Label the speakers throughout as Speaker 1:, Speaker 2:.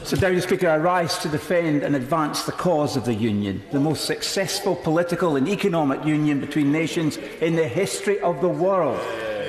Speaker 1: So, Deputy Speaker, I rise to defend and advance the cause of the Union, the most successful political and economic union between nations in the history of the world.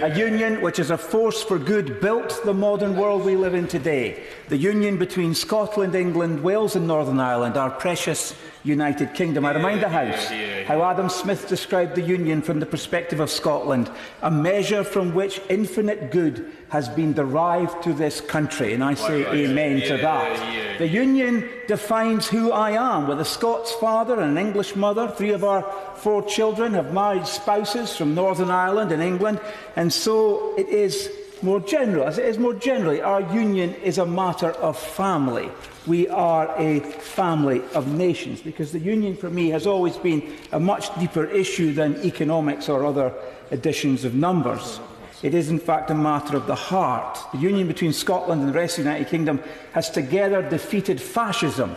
Speaker 1: A union which, as a force for good, built the modern world we live in today. The union between Scotland, England, Wales and Northern Ireland, our precious United Kingdom. I remind the House how Adam Smith described the Union from the perspective of Scotland, a measure from which infinite good has been derived to this country. And I say amen to that. The Union defines who I am. With a Scots father and an English mother, 3 of our 4 children have married spouses from Northern Ireland and England, and so it is more general. As it is more generally, our union is a matter of family. We are a family of nations, because the union for me has always been a much deeper issue than economics or other additions of numbers. It is in fact a matter of the heart. The union between Scotland and the rest of the United Kingdom has together defeated fascism,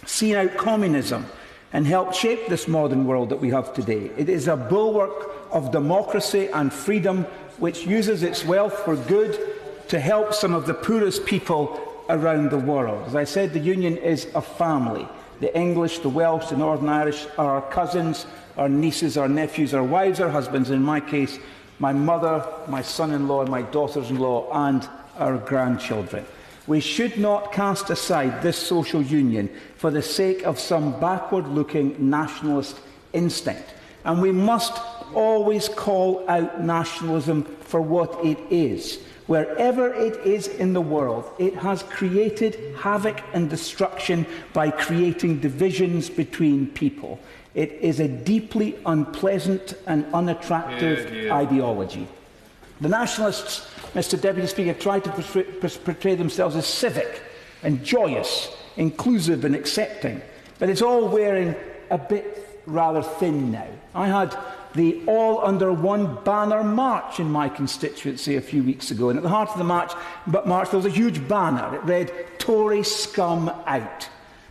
Speaker 1: seen out communism, and helped shape this modern world that we have today. It is a bulwark of democracy and freedom which uses its wealth for good to help some of the poorest people around the world. As I said, the Union is a family. The English, the Welsh, the Northern Irish are our cousins, our nieces, our nephews, our wives, our husbands, in my case, my mother, my son-in-law, my daughters-in-law, and our grandchildren. We should not cast aside this social union for the sake of some backward-looking nationalist instinct. And we must always call out nationalism for what it is. Wherever it is in the world, it has created havoc and destruction by creating divisions between people. It is a deeply unpleasant and unattractive ideology. The nationalists, Mr. Deputy Speaker, try to portray themselves as civic and joyous, inclusive and accepting. But it's all wearing a bit rather thin now. I had the all-under-one-banner march in my constituency a few weeks ago, and at the heart of the march there was a huge banner. It read, "Tory scum out."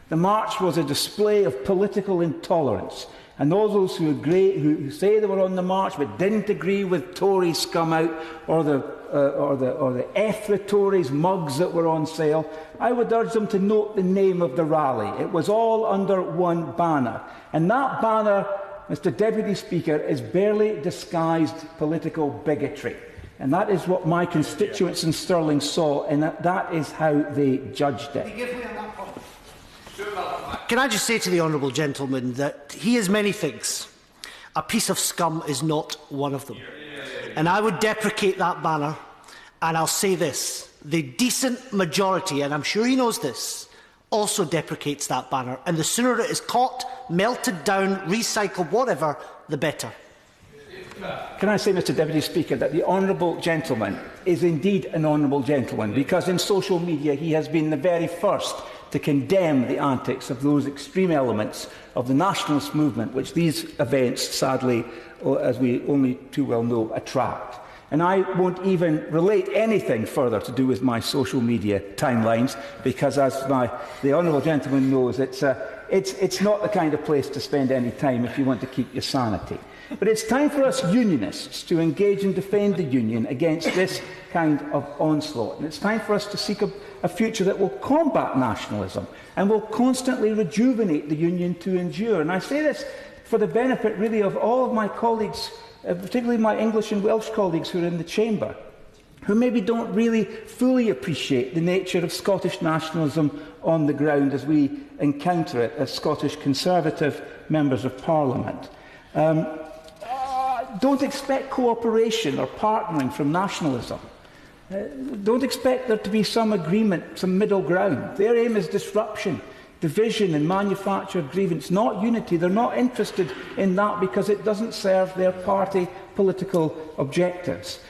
Speaker 1: The march was a display of political intolerance, and all those who say they were on the march but didn't agree with Tory scum out or the F the Tories mugs that were on sale, I would urge them to note the name of the rally. It was all under one banner, and that banner, Mr. Deputy Speaker, is barely disguised political bigotry. And that is what my constituents in Stirling saw, and that is how they judged it.
Speaker 2: Can I just say to the honourable gentleman that he is many things. A piece of scum is not one of them. And I would deprecate that banner, and I'll say this. The decent majority, and I'm sure he knows this, also deprecates that banner, and the sooner it is caught, melted down, recycled, whatever, the better.
Speaker 1: Can I say, Mr. Deputy Speaker, that the honourable gentleman is indeed an honourable gentleman, because in social media he has been the very first to condemn the antics of those extreme elements of the nationalist movement which these events, sadly, as we only too well know, attract. And I won't even relate anything further to do with my social media timelines, because, as the honourable gentleman knows, it's not the kind of place to spend any time if you want to keep your sanity. But it's time for us unionists to engage and defend the union against this kind of onslaught. And it's time for us to seek a future that will combat nationalism and will constantly rejuvenate the union to endure. And I say this for the benefit, really, of all of my colleagues, particularly my English and Welsh colleagues who are in the chamber, who maybe don't really fully appreciate the nature of Scottish nationalism on the ground as we encounter it as Scottish Conservative members of Parliament. Don't expect cooperation or partnering from nationalism. Don't expect there to be some agreement, some middle ground. Their aim is disruption, division and manufactured grievance, not unity. They're not interested in that because it doesn't serve their party political objectives.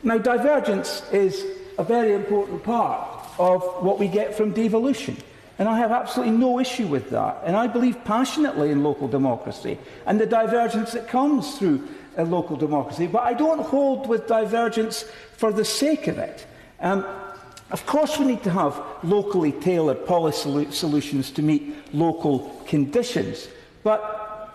Speaker 1: Now, divergence is a very important part of what we get from devolution. And I have absolutely no issue with that. And I believe passionately in local democracy and the divergence that comes through local democracy. But I don't hold with divergence for the sake of it. Of course we need to have locally tailored policy solutions to meet local conditions. But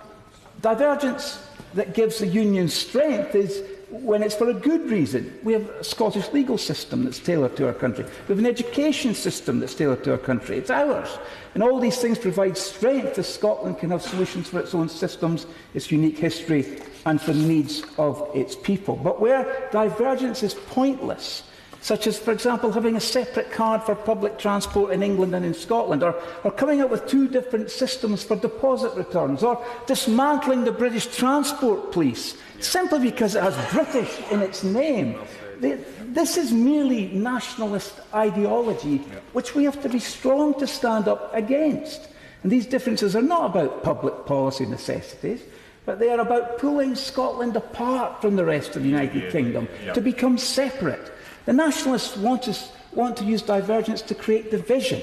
Speaker 1: divergence that gives the union strength is when it's for a good reason. We have a Scottish legal system that's tailored to our country. We have an education system that's tailored to our country. It's ours. And all these things provide strength as Scotland can have solutions for its own systems, its unique history, and for the needs of its people. But where divergence is pointless, such as, for example, having a separate card for public transport in England and in Scotland, or coming up with two different systems for deposit returns, or dismantling the British Transport Police, simply because it has British in its name. This is merely nationalist ideology, which we have to be strong to stand up against. And these differences are not about public policy necessities, but they are about pulling Scotland apart from the rest of the United Kingdom to become separate. The nationalists want to use divergence to create division.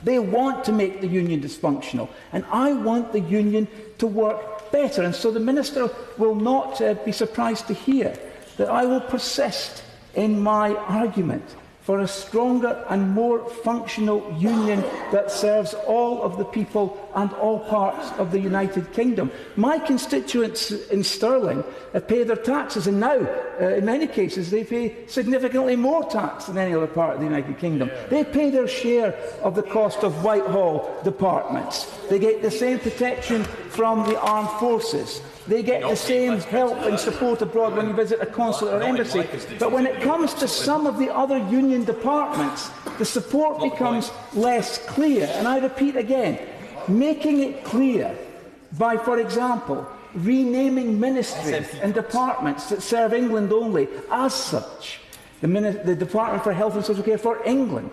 Speaker 1: They want to make the union dysfunctional, and I want the union to work better. And so the Minister will not be surprised to hear that I will persist in my argument for a stronger and more functional union that serves all of the people and all parts of the United Kingdom. My constituents in Stirling pay their taxes, and now, in many cases, they pay significantly more tax than any other part of the United Kingdom. They pay their share of the cost of Whitehall departments. They get the same protection from the armed forces. They get the same help and support abroad when you visit a consulate or embassy. But when it comes to some of the other union departments, the support becomes less clear. And I repeat again, making it clear by, for example, renaming ministries and departments that serve England only as such. The Department for Health and Social Care for England.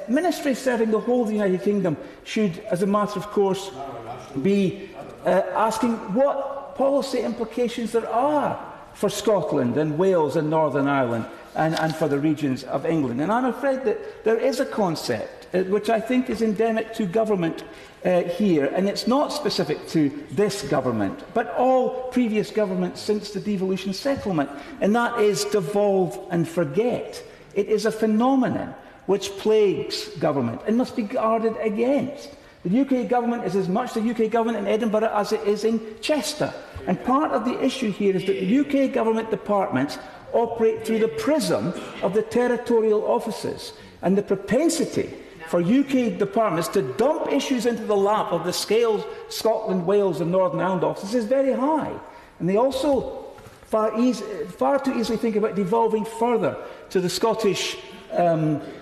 Speaker 1: Ministries serving the whole of the United Kingdom should, as a matter of course, be asking what policy implications there are for Scotland and Wales and Northern Ireland and for the regions of England. And I'm afraid that there is a concept which I think is endemic to government here, and it's not specific to this government, but all previous governments since the devolution settlement, and that is devolve and forget. It is a phenomenon which plagues government and must be guarded against. The UK government is as much the UK government in Edinburgh as it is in Chester. And part of the issue here is that the UK government departments operate through the prism of the territorial offices, and the propensity for UK departments to dump issues into the lap of the Scotland, Wales and Northern Ireland offices is very high. And they also far too easily think about devolving further to the Scottish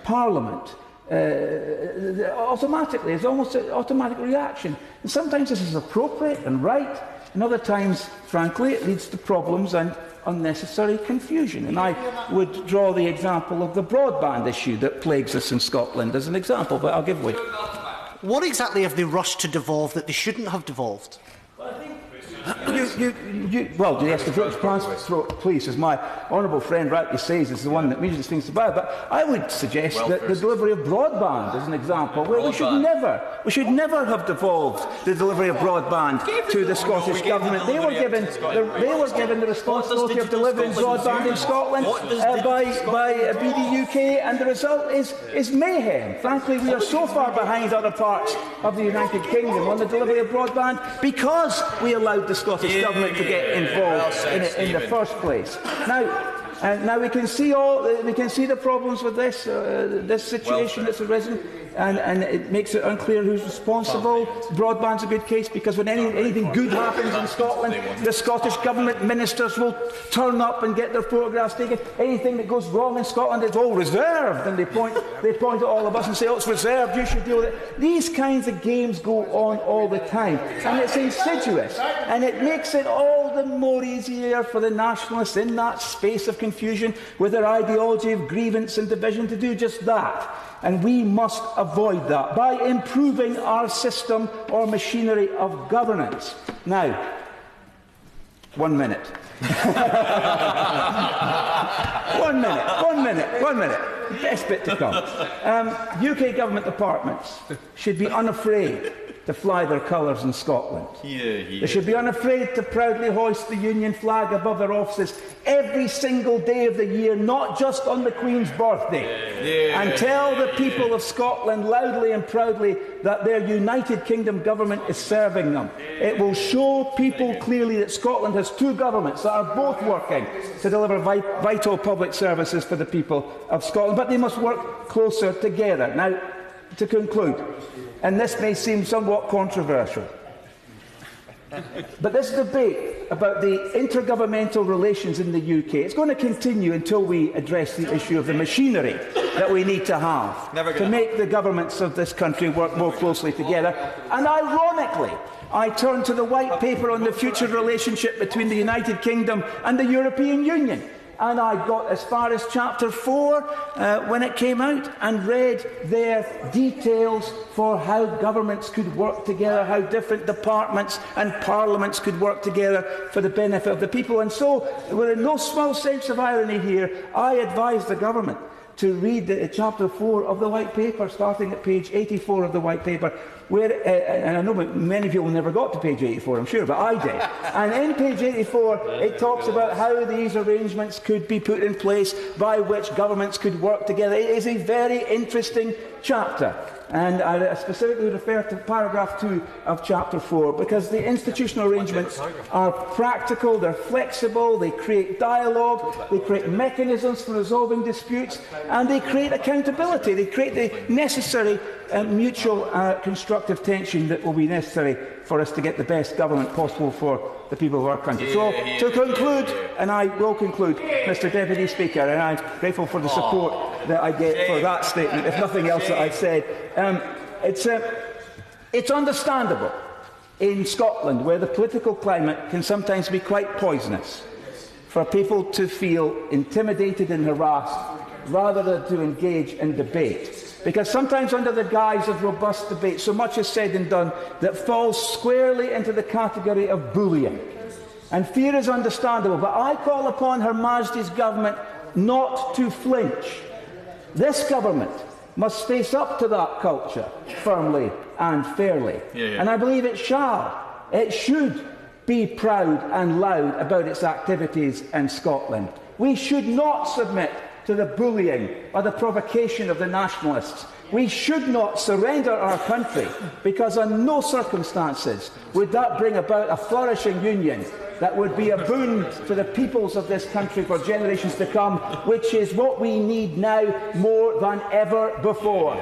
Speaker 1: Parliament. Automatically, it's almost an automatic reaction. And sometimes this is appropriate and right, and other times, frankly, it leads to problems and unnecessary confusion. And I would draw the example of the broadband issue that plagues us in Scotland as an example, but I'll give way.
Speaker 2: What exactly have they rushed to devolve that they shouldn't have devolved?
Speaker 1: Well, yes, the British Transport Police, as my honourable friend rightly says, is the one that immediately springs to mind. But I would suggest that the delivery of broadband is an example where we should never have devolved the delivery of broadband to the Scottish Government. They were given the responsibility of delivering broadband in Scotland by BD UK, and the result is mayhem. Frankly, we are so far behind other parts of the United Kingdom on the delivery of broadband because we allowed the Scottish Government to get involved in it in the first place. Now we can see the problems with this situation that's arisen, and it makes it unclear who's responsible. Broadband's a good case because when anything good happens in Scotland, the Scottish Government ministers will turn up and get their photographs taken. Anything that goes wrong in Scotland is all reserved, and they point at all of us and say, "Oh, it's reserved. You should deal with it." These kinds of games go on all the time, and it's insidious, and it makes it all the more easier for the nationalists in that space of confusion with their ideology of grievance and division to do just that. And we must avoid that by improving our system or machinery of governance. Now, 1 minute. 1 minute. Best bit to come. UK government departments should be unafraid to fly their colours in Scotland. They should be unafraid to proudly hoist the Union flag above their offices every single day of the year, not just on the Queen's birthday, and tell the people of Scotland loudly and proudly that their United Kingdom government is serving them. It will show people clearly that Scotland has two governments that are both working to deliver vital public services for the people of Scotland, but they must work closer together. Now, to conclude, and this may seem somewhat controversial, but this debate about the intergovernmental relations in the UK is going to continue until we address the issue of the machinery that we need to have to make the governments of this country work more closely together. And ironically, I turn to the White Paper on the future relationship between the United Kingdom and the European Union. And I got as far as chapter 4 when it came out and read their details for how governments could work together, how different departments and parliaments could work together for the benefit of the people. And so, with no small sense of irony here, I advise the government to read chapter 4 of the White Paper, starting at page 84 of the White Paper, where, and I know many people never got to page 84, I'm sure, but I did. And in page 84, it talks about how these arrangements could be put in place by which governments could work together. It is a very interesting chapter. And I specifically refer to paragraph 2 of chapter 4, because the institutional arrangements are practical, they're flexible, they create dialogue, they create mechanisms for resolving disputes, and they create accountability. They create the necessary mutual constructive tension that will be necessary for us to get the best government possible for the people of our country. So, to conclude, and I will conclude, Mr Deputy Speaker, and I'm grateful for the support that I get for that statement, if nothing else that I've said. It's understandable in Scotland, where the political climate can sometimes be quite poisonous, for people to feel intimidated and harassed rather than to engage in debate. Because sometimes under the guise of robust debate, so much is said and done that falls squarely into the category of bullying. And fear is understandable, but I call upon Her Majesty's Government not to flinch. This government must face up to that culture firmly and fairly. And I believe it shall. It should be proud and loud about its activities in Scotland. We should not submit to the bullying or the provocation of the nationalists. We should not surrender our country, because on no circumstances would that bring about a flourishing union that would be a boon to the peoples of this country for generations to come, which is what we need now more than ever before.